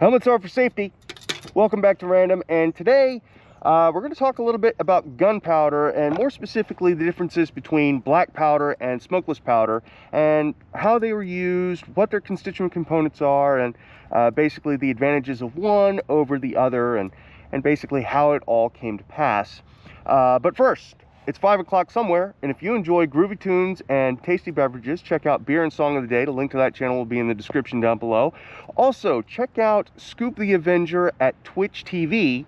Helmets are for safety. Welcome back to Random, and today we're going to talk a little bit about gunpowder, and more specifically the differences between black powder and smokeless powder, and how they were used, what their constituent components are, and basically the advantages of one over the other, and basically how it all came to pass. But first, it's 5 o'clock somewhere, and if you enjoy groovy tunes and tasty beverages, check out Beer and Song of the Day. The link to that channel will be in the description down below. Also, check out Scoop the Avenger at Twitch TV.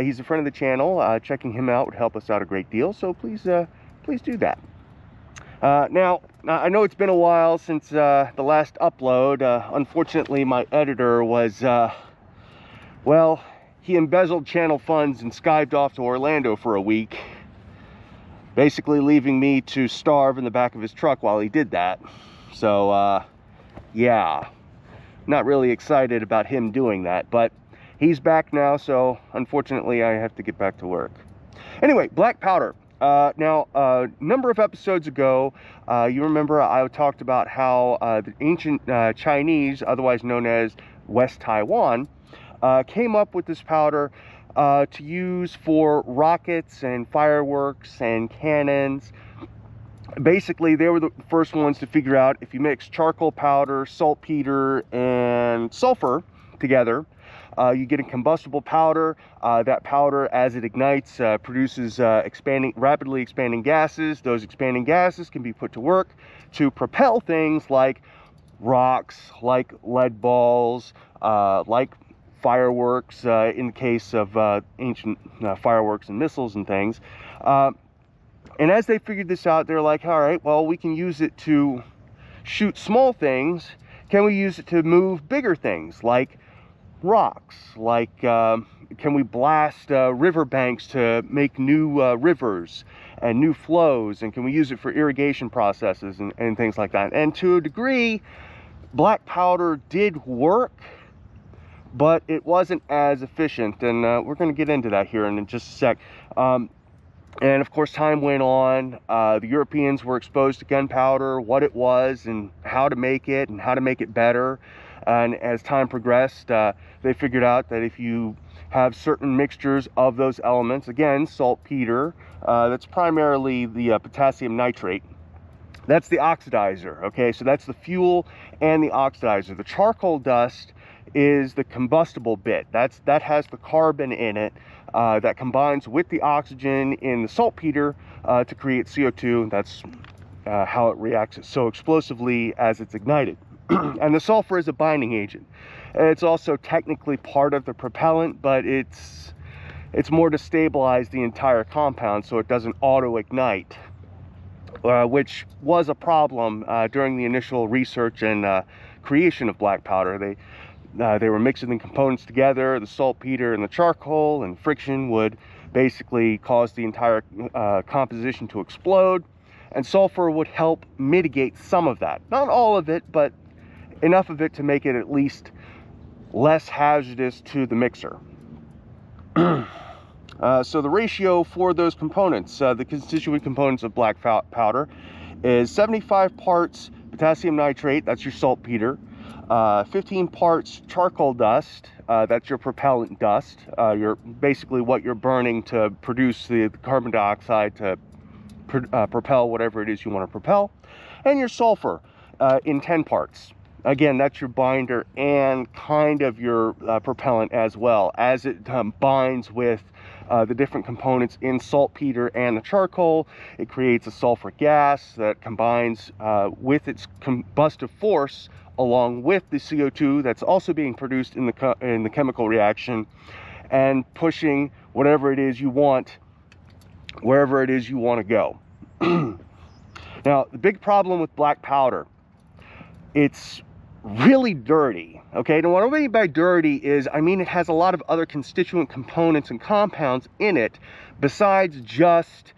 He's a friend of the channel. Checking him out would help us out a great deal, so please do that. Now, I know it's been a while since the last upload. Unfortunately, my editor was, well, he embezzled channel funds and skived off to Orlando for a week, basically leaving me to starve in the back of his truck while he did that. So, yeah, not really excited about him doing that, but he's back now, so unfortunately I have to get back to work. Anyway, black powder. Now, a number of episodes ago, you remember I talked about how the ancient Chinese, otherwise known as West Taiwan, came up with this powder to use for rockets and fireworks and cannons. Basically, they were the first ones to figure out if you mix charcoal powder, saltpeter, and sulfur together, you get a combustible powder. That powder, as it ignites, produces rapidly expanding gases. Those expanding gases can be put to work to propel things like rocks, like lead balls, like fireworks, in the case of ancient fireworks and missiles and things. And as they figured this out, they're like, all right, well, we can use it to shoot small things. Can we use it to move bigger things like rocks? Like, can we blast river banks to make new rivers and new flows? And can we use it for irrigation processes and things like that? And to a degree, black powder did work, but it wasn't as efficient, and we're going to get into that here in just a sec. And of course, time went on. The Europeans were exposed to gunpowder, what it was, and how to make it, and how to make it better. And as time progressed, they figured out that if you have certain mixtures of those elements, again, saltpeter, that's primarily the potassium nitrate. That's the oxidizer, okay? So that's the fuel and the oxidizer. The charcoal dust is the combustible bit. That has the carbon in it that combines with the oxygen in the saltpeter to create CO2. That's how it reacts so explosively as it's ignited. And the sulfur is a binding agent. It's also technically part of the propellant, but it's more to stabilize the entire compound so it doesn't auto-ignite, which was a problem during the initial research and creation of black powder. They were mixing the components together, the saltpeter and the charcoal, and friction would basically cause the entire composition to explode, and sulfur would help mitigate some of that. Not all of it, but enough of it to make it at least less hazardous to the mixer. So the ratio for those components, the constituent components of black powder, is 75 parts potassium nitrate, that's your saltpeter, 15 parts charcoal dust, that's your propellant dust, basically what you're burning to produce the carbon dioxide to propel whatever it is you want to propel, and your sulfur in 10 parts. Again, that's your binder and kind of your propellant as well. As it binds with the different components in saltpeter and the charcoal, it creates a sulfur gas that combines with its combustive force along with the CO2 that's also being produced in the chemical reaction, and pushing whatever it is you want wherever it is you want to go. Now, the big problem with black powder, it's really dirty, okay? And what I mean by dirty is, I mean it has a lot of other constituent components and compounds in it besides just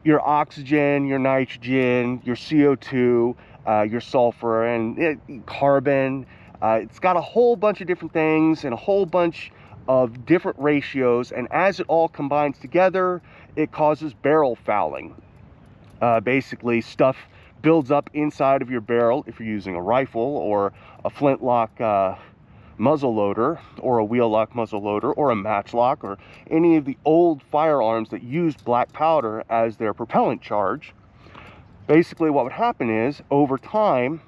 your oxygen, your nitrogen, your CO2, your sulfur, and carbon. It's got a whole bunch of different things and a whole bunch of different ratios, and as it all combines together, it causes barrel fouling. Basically, stuff builds up inside of your barrel if you're using a rifle or a flintlock muzzle loader, or a wheel lock muzzle loader, or a matchlock, or any of the old firearms that used black powder as their propellant charge, basically what would happen is, over time,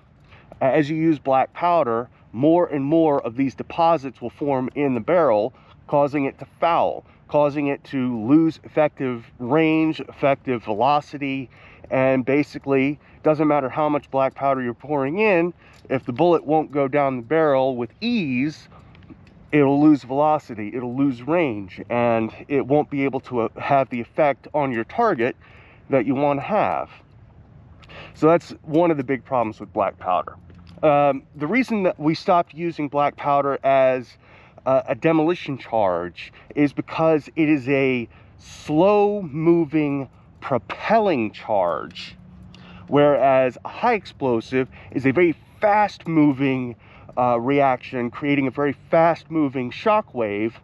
as you use black powder, more and more of these deposits will form in the barrel, causing it to foul, causing it to lose effective range, effective velocity, and basically, doesn't matter how much black powder you're pouring in, if the bullet won't go down the barrel with ease, it'll lose velocity, it'll lose range, and it won't be able to have the effect on your target that you want to have. So that's one of the big problems with black powder. The reason that we stopped using black powder as a demolition charge is because it is a slow-moving, propelling charge, whereas a high explosive is a very fast-moving reaction, creating a very fast-moving shock wave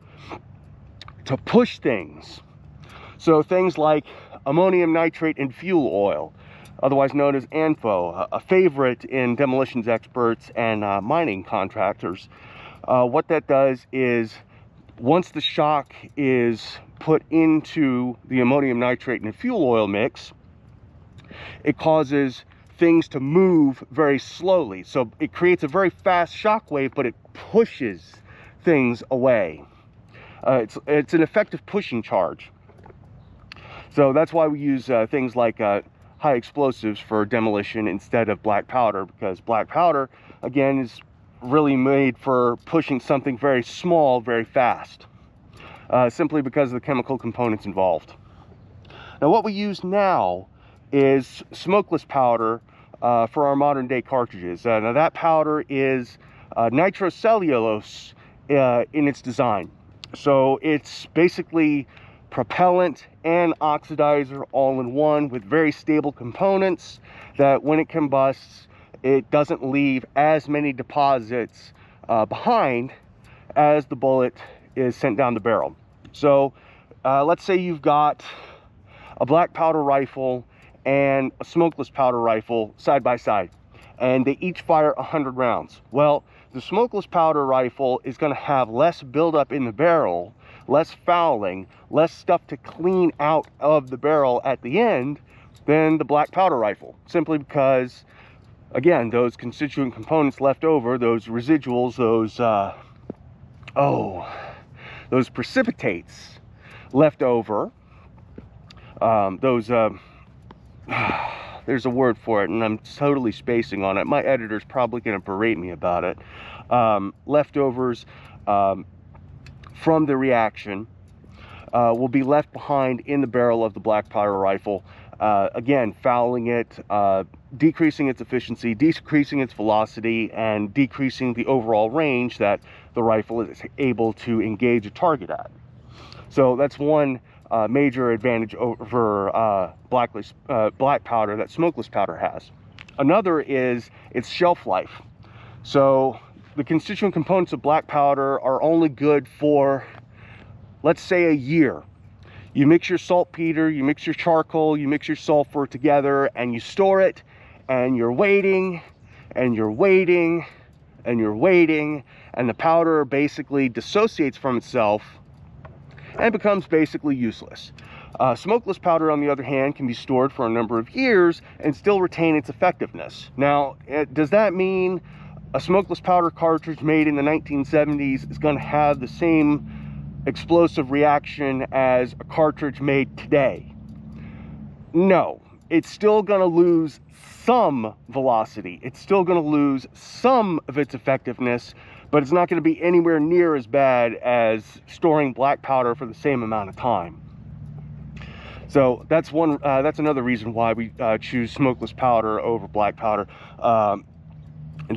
to push things. So things like ammonium nitrate and fuel oil, otherwise known as ANFO, a favorite in demolitions experts and mining contractors. What that does is, once the shock is put into the ammonium nitrate and fuel oil mix, it causes things to move very slowly. So it creates a very fast shock wave, but it pushes things away. It's an effective pushing charge. So that's why we use things like high explosives for demolition instead of black powder, because black powder, again, is really made for pushing something very small very fast, simply because of the chemical components involved. Now what we use now is smokeless powder for our modern day cartridges. Now that powder is nitrocellulose in its design. So it's basically propellant and oxidizer all in one, with very stable components that when it combusts, it doesn't leave as many deposits behind as the bullet is sent down the barrel. So let's say you've got a black powder rifle and a smokeless powder rifle side by side, and they each fire 100 rounds. Well, the smokeless powder rifle is going to have less buildup in the barrel, less fouling, less stuff to clean out of the barrel at the end than the black powder rifle, simply because, again, those constituent components left over, those residuals, those precipitates left over, there's a word for it and I'm totally spacing on it. My editor's probably going to berate me about it. Leftovers from the reaction will be left behind in the barrel of the black powder rifle, again, fouling it, decreasing its efficiency, decreasing its velocity, and decreasing the overall range that the rifle is able to engage a target at. So that's one major advantage over black powder that smokeless powder has. Another is its shelf life. So the constituent components of black powder are only good for, let's say, a year. You mix your saltpeter, you mix your charcoal, you mix your sulfur together, and you store it, and you're waiting, and you're waiting, and you're waiting, and the powder basically dissociates from itself and becomes basically useless. Smokeless powder, on the other hand, can be stored for a number of years and still retain its effectiveness. Now, does that mean a smokeless powder cartridge made in the 1970s is going to have the same explosive reaction as a cartridge made today? No, it's still going to lose some velocity. It's still going to lose some of its effectiveness, but it's not going to be anywhere near as bad as storing black powder for the same amount of time. So that's another reason why we choose smokeless powder over black powder. And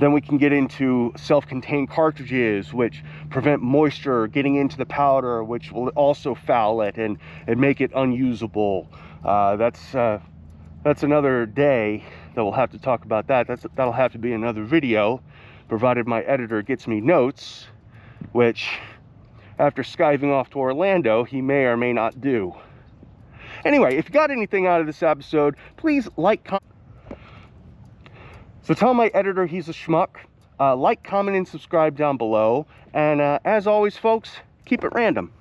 then we can get into self-contained cartridges, which prevent moisture getting into the powder, which will also foul it and make it unusable. That's another day that we'll have to talk about that. That'll have to be another video, provided my editor gets me notes, which, after skiving off to Orlando, he may or may not do. Anyway, if you got anything out of this episode, please like, comment. So tell my editor he's a schmuck. Like, comment, and subscribe down below. And as always, folks, keep it random.